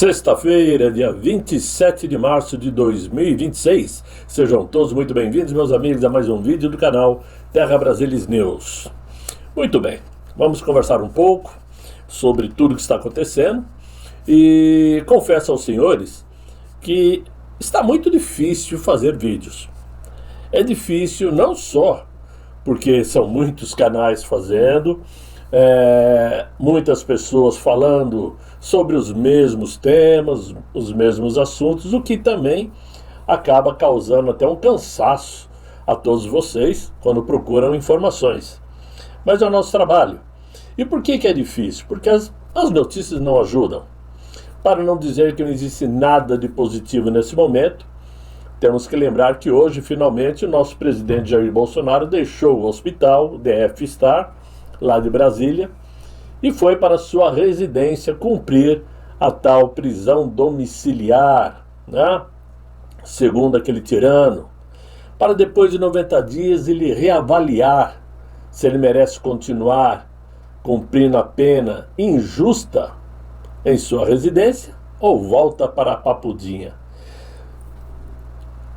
Sexta-feira, dia 27 de março de 2026. Sejam todos muito bem-vindos, meus amigos, a mais um vídeo do canal Terra Brasilis News. Muito bem, vamos conversar um pouco sobre tudo que está acontecendo e confesso aos senhores que está muito difícil fazer vídeos. É difícil não só porque são muitos canais fazendo, muitas pessoas falando sobre os mesmos temas, os mesmos assuntos, o que também acaba causando até um cansaço a todos vocês quando procuram informações. Mas é o nosso trabalho. E por que é difícil? Porque as notícias não ajudam. Para não dizer que não existe nada de positivo nesse momento, temos que lembrar que hoje, finalmente, o nosso presidente Jair Bolsonaro deixou o hospital DF Star, lá de Brasília, e foi para sua residência cumprir a tal prisão domiciliar, né? Segundo aquele tirano, para depois de 90 dias ele reavaliar se ele merece continuar cumprindo a pena injusta em sua residência ou volta para a Papudinha.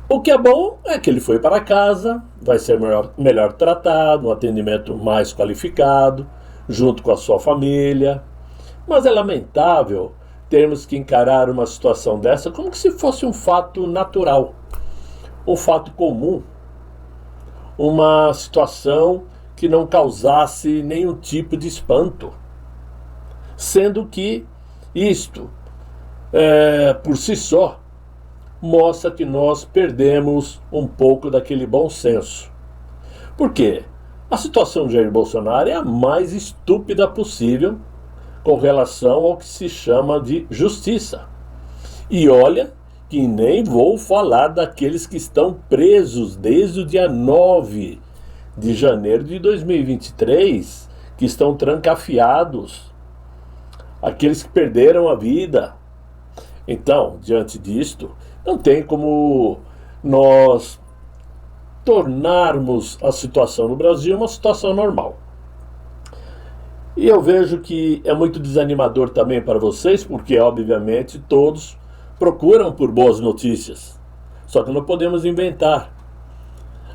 O que é bom é que ele foi para casa, vai ser melhor tratado, um atendimento mais qualificado, junto com a sua família. Mas é lamentável termos que encarar uma situação dessa como se fosse um fato natural, um fato comum, uma situação que não causasse nenhum tipo de espanto. Sendo que isto, por si só, mostra que nós perdemos um pouco daquele bom senso. Por quê? A situação de Jair Bolsonaro é a mais estúpida possível com relação ao que se chama de justiça. E olha que nem vou falar daqueles que estão presos desde o dia 9 de janeiro de 2023, que estão trancafiados, aqueles que perderam a vida. Então, diante disto, não tem como nós tornarmos a situação no Brasil uma situação normal. E eu vejo que é muito desanimador também para vocês, porque obviamente todos procuram por boas notícias. Só que não podemos inventar.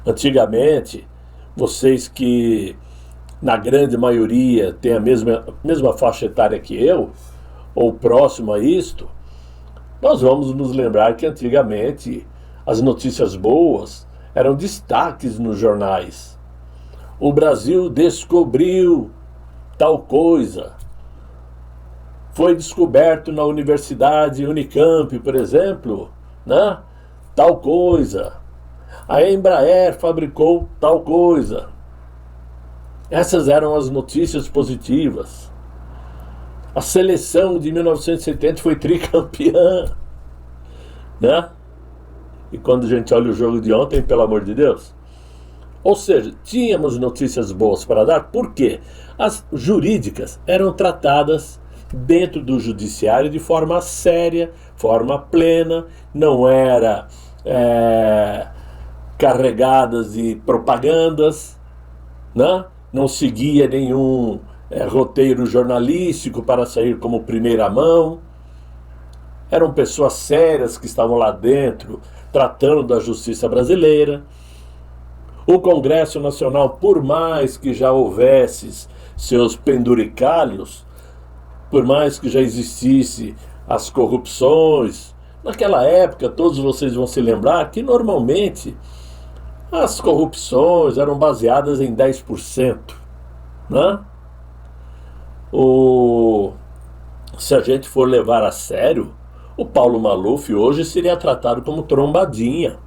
Antigamente, vocês que na grande maioria têm a mesma faixa etária que eu, ou próximo a isto, nós vamos nos lembrar que antigamente as notícias boas eram destaques nos jornais. O Brasil descobriu tal coisa. Foi descoberto na Universidade Unicamp, por exemplo, né? Tal coisa. A Embraer fabricou tal coisa. Essas eram as notícias positivas. A seleção de 1970 foi tricampeã, né? E quando a gente olha o jogo de ontem, pelo amor de Deus. Ou seja, tínhamos notícias boas para dar, porque as jurídicas eram tratadas dentro do judiciário de forma séria, forma plena, não era carregadas de propagandas, né? Não seguia nenhum roteiro jornalístico para sair como primeira mão. Eram pessoas sérias que estavam lá dentro tratando da justiça brasileira. O Congresso Nacional, por mais que já houvesse seus penduricalhos, por mais que já existisse as corrupções, naquela época todos vocês vão se lembrar que normalmente as corrupções eram baseadas em 10%, né? Se a gente for levar a sério, o Paulo Maluf hoje seria tratado como trombadinha,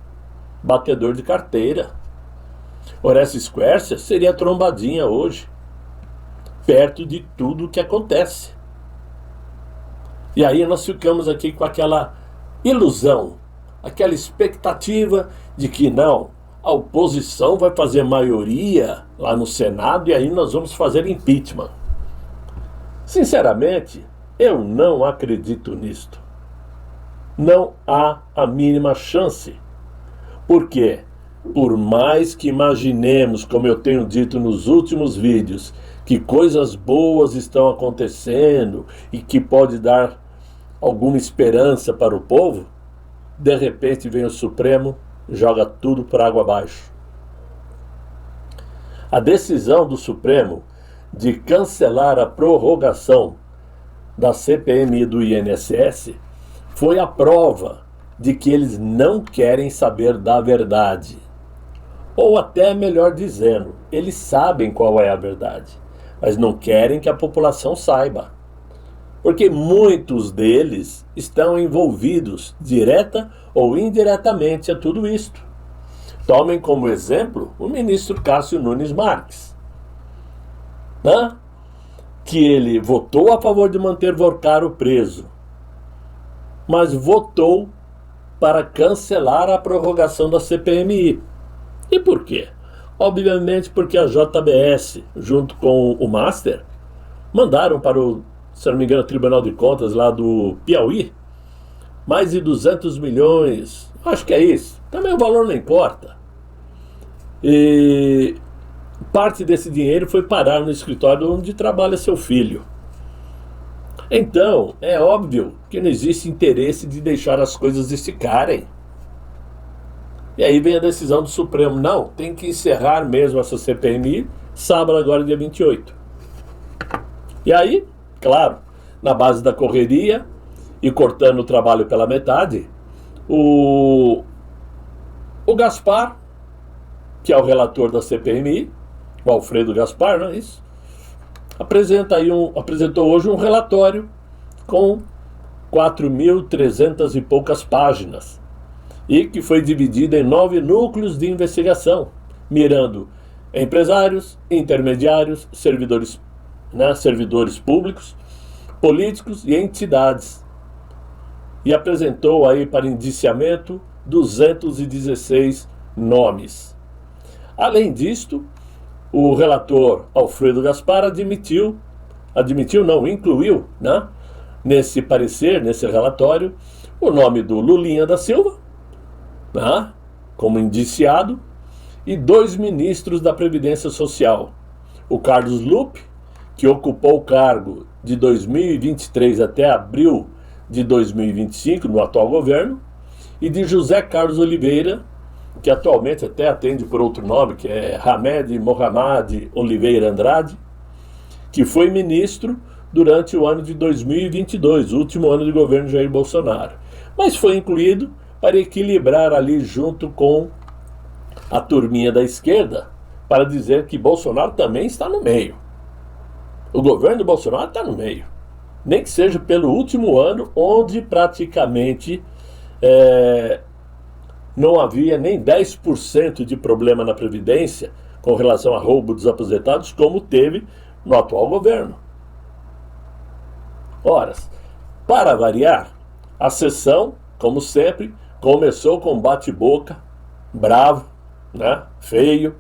batedor de carteira. Orestes Quercia seria trombadinha hoje, perto de tudo o que acontece. E aí nós ficamos aqui com aquela ilusão, aquela expectativa de que não, a oposição vai fazer maioria lá no Senado e aí nós vamos fazer impeachment. Sinceramente, eu não acredito nisto. Não há a mínima chance. Por quê? Por mais que imaginemos, como eu tenho dito nos últimos vídeos, que coisas boas estão acontecendo e que pode dar alguma esperança para o povo, de repente vem o Supremo e joga tudo por água abaixo. A decisão do Supremo de cancelar a prorrogação da CPMI e do INSS foi a prova de que eles não querem saber da verdade. Ou até melhor dizendo, eles sabem qual é a verdade, mas não querem que a população saiba. Porque muitos deles estão envolvidos, direta ou indiretamente, a tudo isto. Tomem como exemplo o ministro Cássio Nunes Marques, né? Que ele votou a favor de manter Vorcaro preso, mas votou para cancelar a prorrogação da CPMI. E por quê? Obviamente porque a JBS, junto com o Master, mandaram para o, se não me engano, Tribunal de Contas lá do Piauí, mais de 200 milhões, acho que é isso, também o valor não importa. E parte desse dinheiro foi parar no escritório onde trabalha seu filho. Então, é óbvio que não existe interesse de deixar as coisas esticarem. E aí vem a decisão do Supremo. Não, tem que encerrar mesmo essa CPMI, sábado agora, dia 28. E aí, claro, na base da correria e cortando o trabalho pela metade, o Gaspar, que é o relator da CPMI, o Alfredo Gaspar, não é isso? Apresentou hoje um relatório com 4.300 e poucas páginas e que foi dividido em 9 núcleos de investigação, mirando empresários, intermediários, servidores públicos, políticos e entidades. E apresentou aí para indiciamento 216 nomes. Além disto, o relator Alfredo Gaspar incluiu, né, nesse parecer, nesse relatório, o nome do Lulinha da Silva, né, como indiciado, e 2 ministros da Previdência Social, o Carlos Lupe, que ocupou o cargo de 2023 até abril de 2025 no atual governo, e de José Carlos Oliveira, que atualmente até atende por outro nome, que é Hamed Mohamed Oliveira Andrade, que foi ministro durante o ano de 2022, o último ano de governo de Jair Bolsonaro. Mas foi incluído para equilibrar ali junto com a turminha da esquerda, para dizer que Bolsonaro também está no meio. O governo de Bolsonaro está no meio. Nem que seja pelo último ano, onde praticamente não havia nem 10% de problema na Previdência com relação a roubo dos aposentados, como teve no atual governo. Ora, para variar, a sessão, como sempre, começou com um bate-boca bravo, né, feio,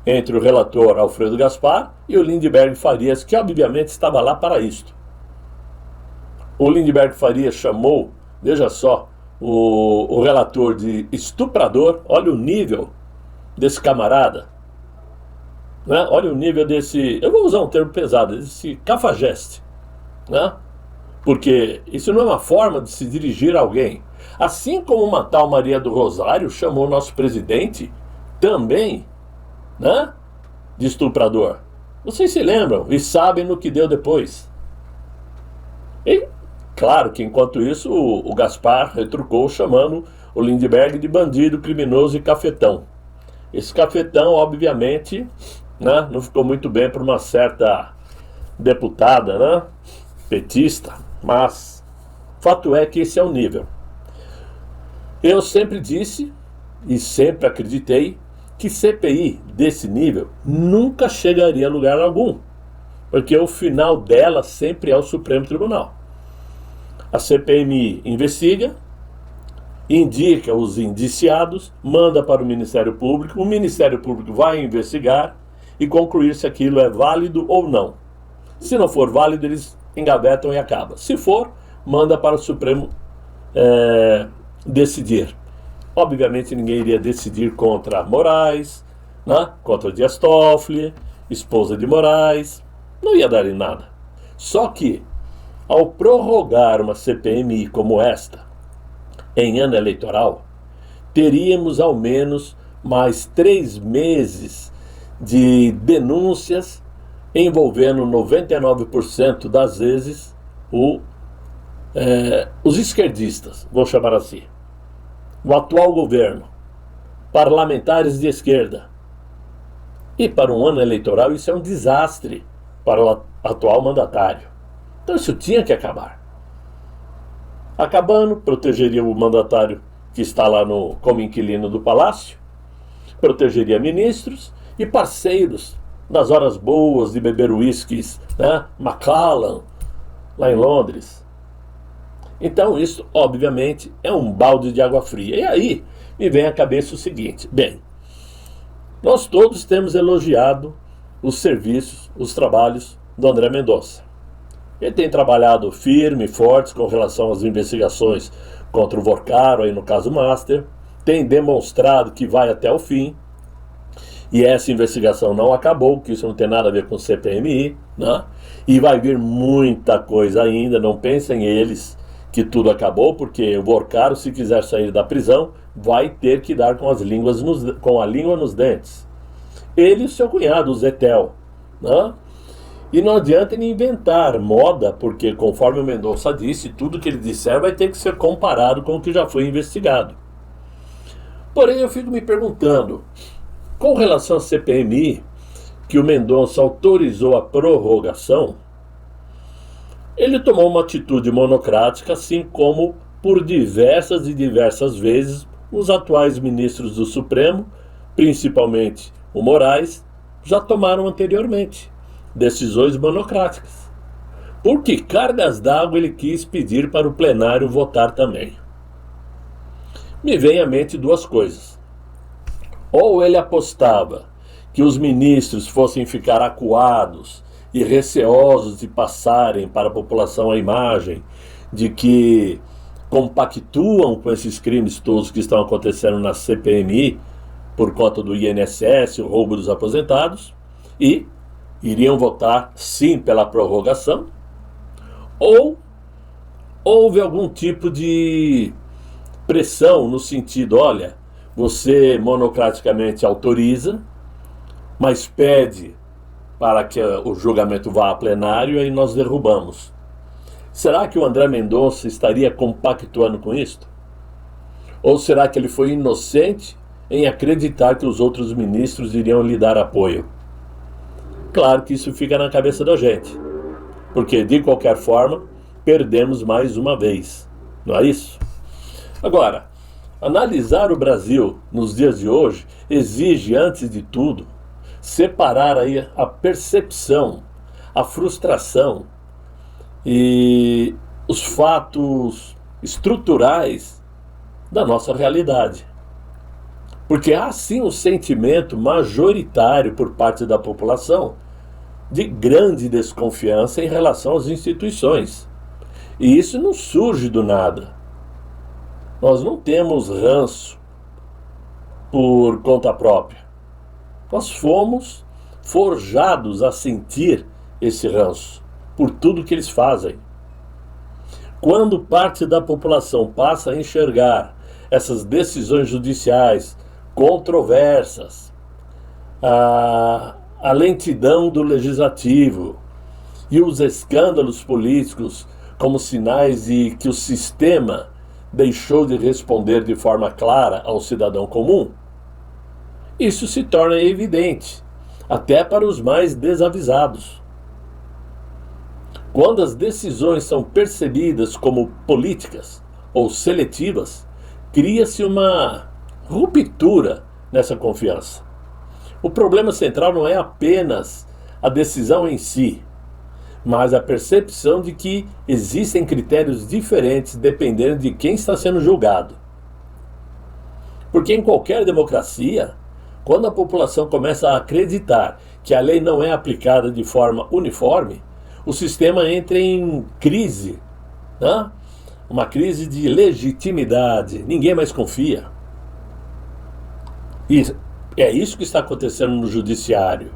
entre o relator Alfredo Gaspar e o Lindenberg Farias, que obviamente estava lá para isto. O Lindenberg Farias chamou, veja só, o relator de estuprador. Olha o nível desse camarada, né? Olha o nível desse, eu vou usar um termo pesado, desse cafajeste, né? Porque isso não é uma forma de se dirigir a alguém. Assim como uma tal Maria do Rosário chamou o nosso presidente também, né, de estuprador. Vocês se lembram e sabem no que deu depois. E claro que enquanto isso o Gaspar retrucou chamando o Lindenberg de bandido, criminoso e cafetão. Esse cafetão, obviamente, né, não ficou muito bem para uma certa deputada, né, petista, mas fato é que esse é o nível. Eu sempre disse e sempre acreditei que CPI desse nível nunca chegaria a lugar algum, porque o final dela sempre é o Supremo Tribunal. A CPMI investiga, indica os indiciados, manda para o Ministério Público, o Ministério Público vai investigar e concluir se aquilo é válido ou não. Se não for válido, eles engavetam e acaba. Se for, manda para o Supremo decidir. Obviamente ninguém iria decidir contra Moraes, né? Contra Dias Toffoli, esposa de Moraes, não ia dar em nada. Só que Ao prorrogar uma CPMI como esta, em ano eleitoral, teríamos ao menos mais 3 meses de denúncias envolvendo 99% das vezes os esquerdistas, vou chamar assim, o atual governo, parlamentares de esquerda. E para um ano eleitoral isso é um desastre para o atual mandatário. Então isso tinha que acabar. Acabando, protegeria o mandatário que está lá como inquilino do palácio, protegeria ministros e parceiros nas horas boas de beber uísques, né? Macallan, lá em Londres. Então isso, obviamente, é um balde de água fria. E aí me vem à cabeça o seguinte: bem, nós todos temos elogiado os serviços, os trabalhos do André Mendonça. Ele tem trabalhado firme e forte com relação às investigações contra o Vorcaro, aí no caso Master, tem demonstrado que vai até o fim, e essa investigação não acabou, que isso não tem nada a ver com o CPMI, né? E vai vir muita coisa ainda, não pensem eles que tudo acabou, porque o Vorcaro, se quiser sair da prisão, vai ter que dar com a língua nos dentes. Ele e o seu cunhado, o Zetel, né? E não adianta ele inventar moda, porque conforme o Mendonça disse, tudo que ele disser vai ter que ser comparado com o que já foi investigado. Porém, eu fico me perguntando, com relação à CPMI, que o Mendonça autorizou a prorrogação, ele tomou uma atitude monocrática, assim como por diversas e diversas vezes os atuais ministros do Supremo, principalmente o Moraes, já tomaram anteriormente decisões monocráticas. Por que cargas d'água ele quis pedir para o plenário votar também? Me vem à mente duas coisas. Ou ele apostava que os ministros fossem ficar acuados e receosos de passarem para a população a imagem de que compactuam com esses crimes todos que estão acontecendo na CPMI por conta do INSS, o roubo dos aposentados, e iriam votar sim pela prorrogação, ou houve algum tipo de pressão no sentido, olha, você monocraticamente autoriza, mas pede para que o julgamento vá a plenário e nós derrubamos. Será que o André Mendonça estaria compactuando com isto? Ou será que ele foi inocente em acreditar que os outros ministros iriam lhe dar apoio? Claro que isso fica na cabeça da gente, porque de qualquer forma perdemos mais uma vez, não é isso? Agora, analisar o Brasil nos dias de hoje exige, antes de tudo, separar aí a percepção, a frustração e os fatos estruturais da nossa realidade. Porque há sim um sentimento majoritário por parte da população de grande desconfiança em relação às instituições. E isso não surge do nada. Nós não temos ranço por conta própria. Nós fomos forjados a sentir esse ranço por tudo que eles fazem. Quando parte da população passa a enxergar essas decisões judiciais controversas, a lentidão do legislativo e os escândalos políticos como sinais de que o sistema deixou de responder de forma clara ao cidadão comum, isso se torna evidente, até para os mais desavisados. Quando as decisões são percebidas como políticas ou seletivas, cria-se uma ruptura nessa confiança. O problema central não é apenas a decisão em si, mas a percepção de que existem critérios diferentes dependendo de quem está sendo julgado. Porque em qualquer democracia, quando a população começa a acreditar que a lei não é aplicada de forma uniforme, o sistema entra em crise, né? Uma crise de legitimidade, ninguém mais confia. E é isso que está acontecendo no judiciário.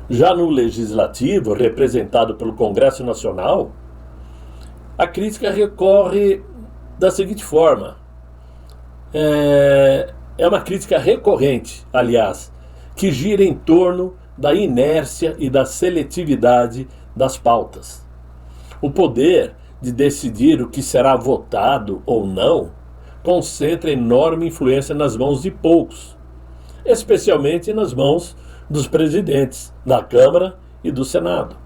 Já no legislativo, representado pelo Congresso Nacional, a crítica recorre da seguinte forma. É uma crítica recorrente, aliás, que gira em torno da inércia e da seletividade das pautas. O poder de decidir o que será votado ou não concentra enorme influência nas mãos de poucos, especialmente nas mãos dos presidentes da Câmara e do Senado.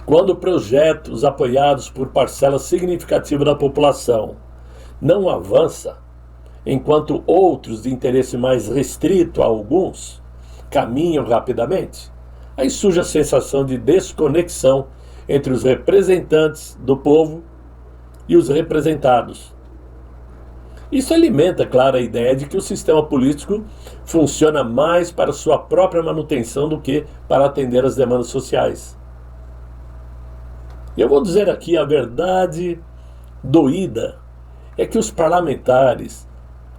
Quando projetos apoiados por parcela significativa da população não avançam, enquanto outros de interesse mais restrito a alguns caminham rapidamente, aí surge a sensação de desconexão entre os representantes do povo e os representados. Isso alimenta, claro, a ideia de que o sistema político funciona mais para sua própria manutenção do que para atender às demandas sociais. E eu vou dizer aqui a verdade doída, é que os parlamentares,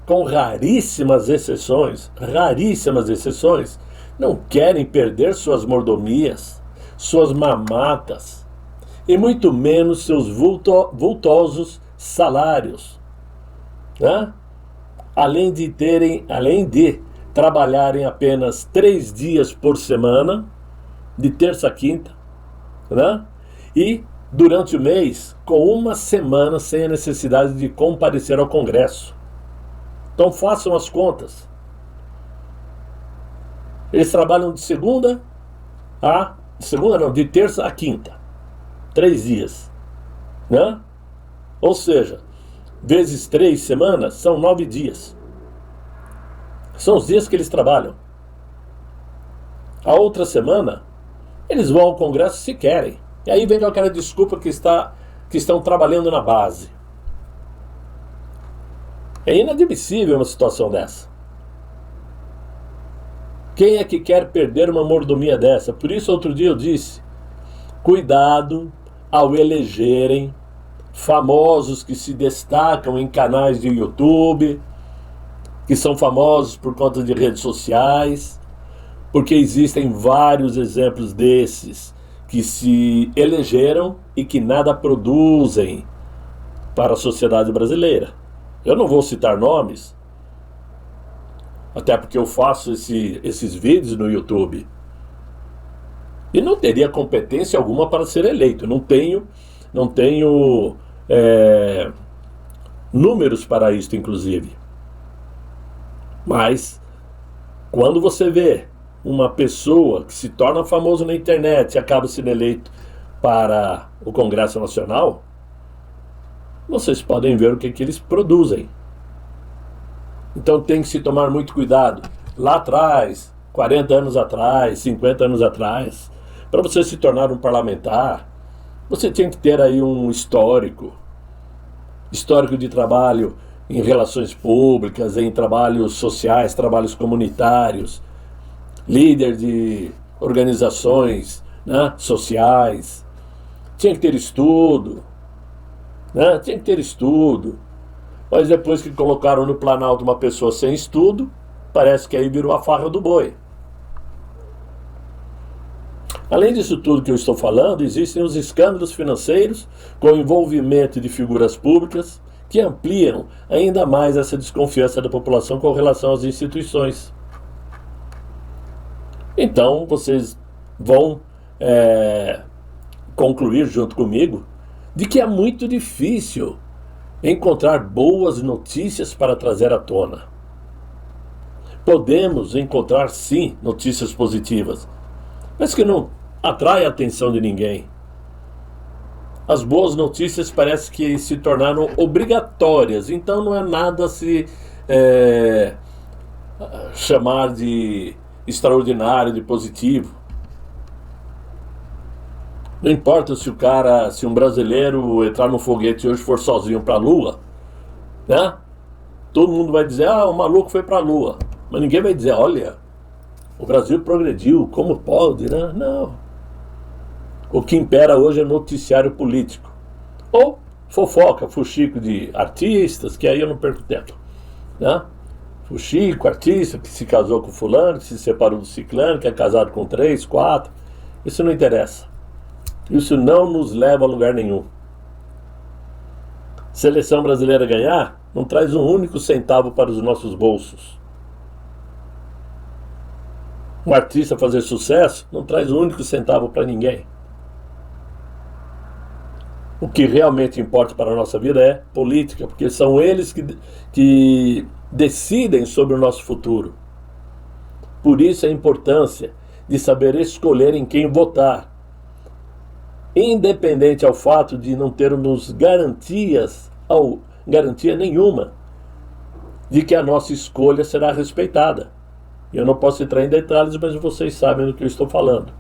com raríssimas exceções, não querem perder suas mordomias, suas mamatas, e muito menos seus vultosos salários, né? Além de trabalharem apenas 3 dias por semana, de terça a quinta, né? E durante o mês, com uma semana sem a necessidade de comparecer ao Congresso. Então façam as contas. Eles trabalham de terça a quinta. 3 dias. Né? Ou seja, vezes 3 semanas, são 9 dias. São os dias que eles trabalham. A outra semana, eles vão ao Congresso se querem. E aí vem aquela desculpa que estão trabalhando na base. É inadmissível uma situação dessa. Quem é que quer perder uma mordomia dessa? Por isso, outro dia eu disse, cuidado ao elegerem famosos que se destacam em canais de YouTube, que são famosos por conta de redes sociais, porque existem vários exemplos desses que se elegeram e que nada produzem para a sociedade brasileira. Eu não vou citar nomes, até porque eu faço esses vídeos no YouTube. E não teria competência alguma para ser eleito. Não tenho números para isso, inclusive. Mas, quando você vê uma pessoa que se torna famoso na internet e acaba sendo eleito para o Congresso Nacional, vocês podem ver o que eles produzem. Então tem que se tomar muito cuidado. Lá atrás, 40 anos atrás, 50 anos atrás, para você se tornar um parlamentar, você tinha que ter aí um histórico de trabalho em relações públicas, em trabalhos sociais, trabalhos comunitários, líder de organizações, né, sociais. Tinha que ter estudo, né? Tinha que ter estudo. Mas depois que colocaram no Planalto uma pessoa sem estudo, parece que aí virou a farra do boi. Além disso tudo que eu estou falando, existem os escândalos financeiros com envolvimento de figuras públicas que ampliam ainda mais essa desconfiança da população com relação às instituições. Então, vocês vão concluir junto comigo de que é muito difícil encontrar boas notícias para trazer à tona. Podemos encontrar, sim, notícias positivas, mas que não atraem a atenção de ninguém. As boas notícias parece que se tornaram obrigatórias, então não é nada a se chamar de extraordinário, de positivo. Não importa se um brasileiro entrar no foguete hoje for sozinho para a Lua, né? Todo mundo vai dizer, o maluco foi para a Lua. Mas ninguém vai dizer, olha, o Brasil progrediu, como pode, né? Não. O que impera hoje é noticiário político. Ou fofoca, fuxico de artistas, que aí eu não perco tempo, né? Fuxico, artista que se casou com fulano, que se separou do ciclano, que é casado com 3, 4. Isso não interessa. Isso não nos leva a lugar nenhum. Seleção brasileira ganhar, não traz um único centavo para os nossos bolsos. Um artista fazer sucesso, não traz um único centavo para ninguém. O que realmente importa para a nossa vida é política, porque são eles que decidem sobre o nosso futuro. Por isso a importância de saber escolher em quem votar, independente ao fato de não termos garantia nenhuma de que a nossa escolha será respeitada. Eu não posso entrar em detalhes, mas vocês sabem do que eu estou falando.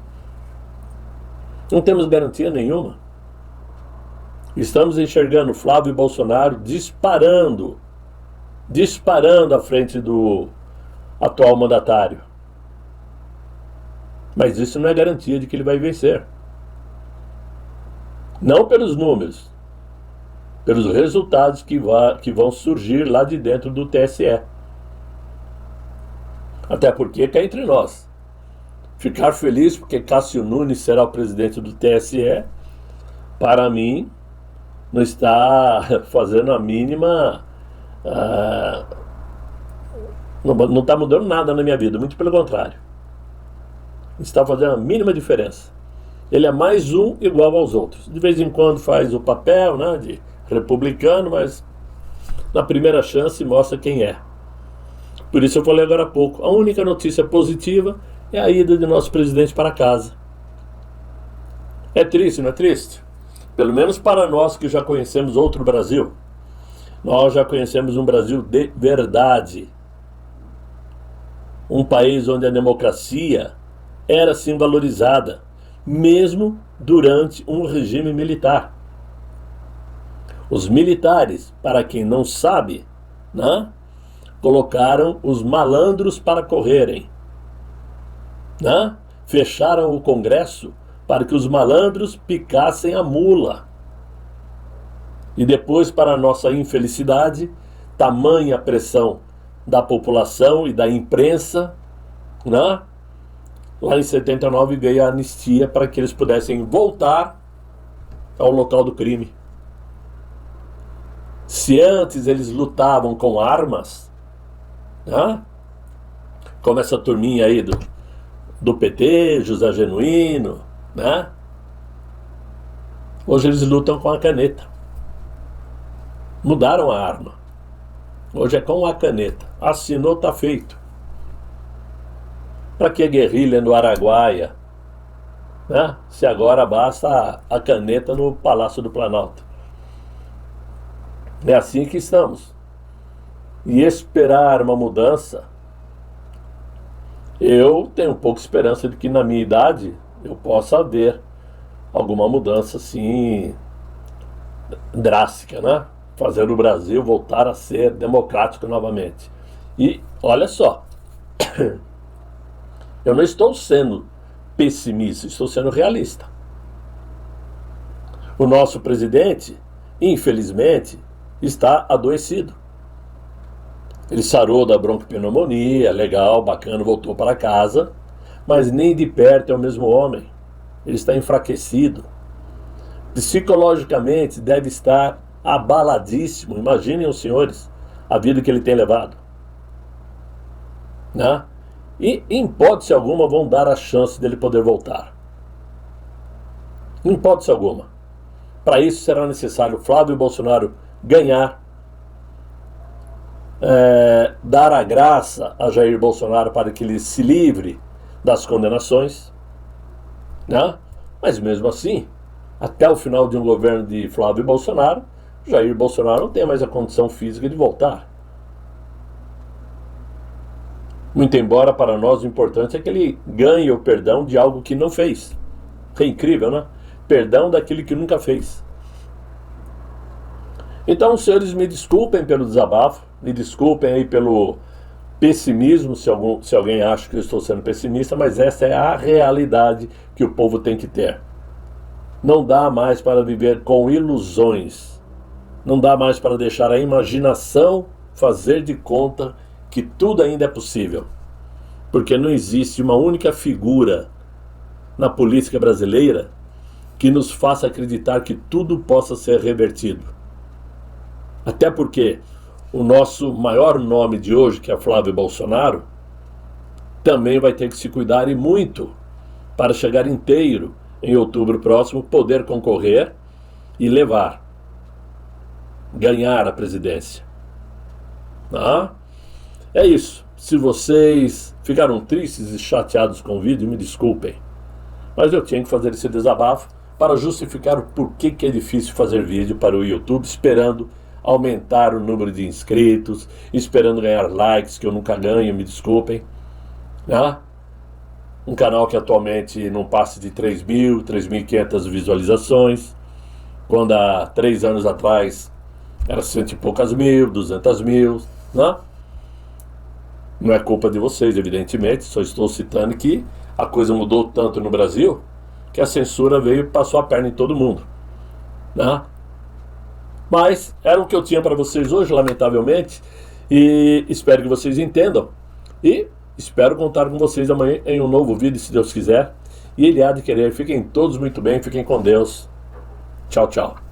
Não temos garantia nenhuma. Estamos enxergando Flávio Bolsonaro disparando à frente do atual mandatário. Mas isso não é garantia de que ele vai vencer. Não pelos números, pelos resultados que vão surgir lá de dentro do TSE. Até porque cá entre nós, ficar feliz porque Cássio Nunes será o presidente do TSE, para mim, não está fazendo a mínima... não está mudando nada na minha vida, muito pelo contrário. Está fazendo a mínima diferença. Ele é mais um igual aos outros. De vez em quando faz o papel, né, de republicano, mas na primeira chance mostra quem é. Por isso eu falei agora há pouco, a única notícia positiva é a ida de nosso presidente para casa. É triste, não é triste? Pelo menos para nós que já conhecemos outro Brasil. Nós já conhecemos um Brasil de verdade. Um país onde a democracia era sim valorizada, mesmo durante um regime militar. Os militares, para quem não sabe, né, colocaram os malandros para correrem, né? Fecharam o Congresso para que os malandros picassem a mula. E depois, para nossa infelicidade, tamanha pressão da população e da imprensa, né? Lá em 79 veio a anistia para que eles pudessem voltar ao local do crime. Se antes eles lutavam com armas, né? Como essa turminha aí do PT, José Genuíno, né? Hoje eles lutam com a caneta. Mudaram a arma. Hoje é com a caneta. Assinou, tá feito. Para que guerrilha no Araguaia, né? Se agora basta a caneta no Palácio do Planalto. É assim que estamos. E esperar uma mudança, eu tenho pouca esperança de que na minha idade eu possa ver alguma mudança assim drástica, né? Fazer o Brasil voltar a ser democrático novamente. E olha só, eu não estou sendo pessimista, estou sendo realista. O nosso presidente, infelizmente, está adoecido. Ele sarou da bronquipneumonia, legal, bacana, voltou para casa, mas nem de perto é o mesmo homem. Ele está enfraquecido. Psicologicamente deve estar abaladíssimo. Imaginem os senhores a vida que ele tem levado, né? E em hipótese alguma vão dar a chance dele poder voltar. Em hipótese alguma. Para isso será necessário Flávio Bolsonaro ganhar, dar a graça a Jair Bolsonaro para que ele se livre das condenações, né? Mas mesmo assim, até o final de um governo de Flávio Bolsonaro, Jair Bolsonaro não tem mais a condição física de voltar. Muito embora para nós o importante é que ele ganhe o perdão de algo que não fez. É incrível, né? Perdão daquilo que nunca fez. Então, senhores, me desculpem pelo desabafo, me desculpem aí pelo pessimismo, se alguém acha que eu estou sendo pessimista, mas essa é a realidade que o povo tem que ter. Não dá mais para viver com ilusões. Não dá mais para deixar a imaginação fazer de conta que tudo ainda é possível. Porque não existe uma única figura na política brasileira que nos faça acreditar que tudo possa ser revertido. Até porque o nosso maior nome de hoje, que é Flávio Bolsonaro, também vai ter que se cuidar e muito para chegar inteiro em outubro próximo, poder concorrer e ganhar a presidência. Ah, é isso. Se vocês ficaram tristes e chateados com o vídeo, me desculpem. Mas eu tinha que fazer esse desabafo para justificar o porquê que é difícil fazer vídeo para o YouTube, esperando aumentar o número de inscritos, esperando ganhar likes, que eu nunca ganho, me desculpem. Um canal que atualmente não passa de 3.000, 3.500 visualizações, quando há 3 anos atrás era 100 e poucas mil, 200 mil, Não é culpa de vocês, evidentemente, só estou citando que a coisa mudou tanto no Brasil que a censura veio e passou a perna em todo mundo. Mas era o que eu tinha para vocês hoje, lamentavelmente, e espero que vocês entendam. E espero contar com vocês amanhã em um novo vídeo, se Deus quiser. E Ele há de querer. Fiquem todos muito bem, fiquem com Deus. Tchau, tchau.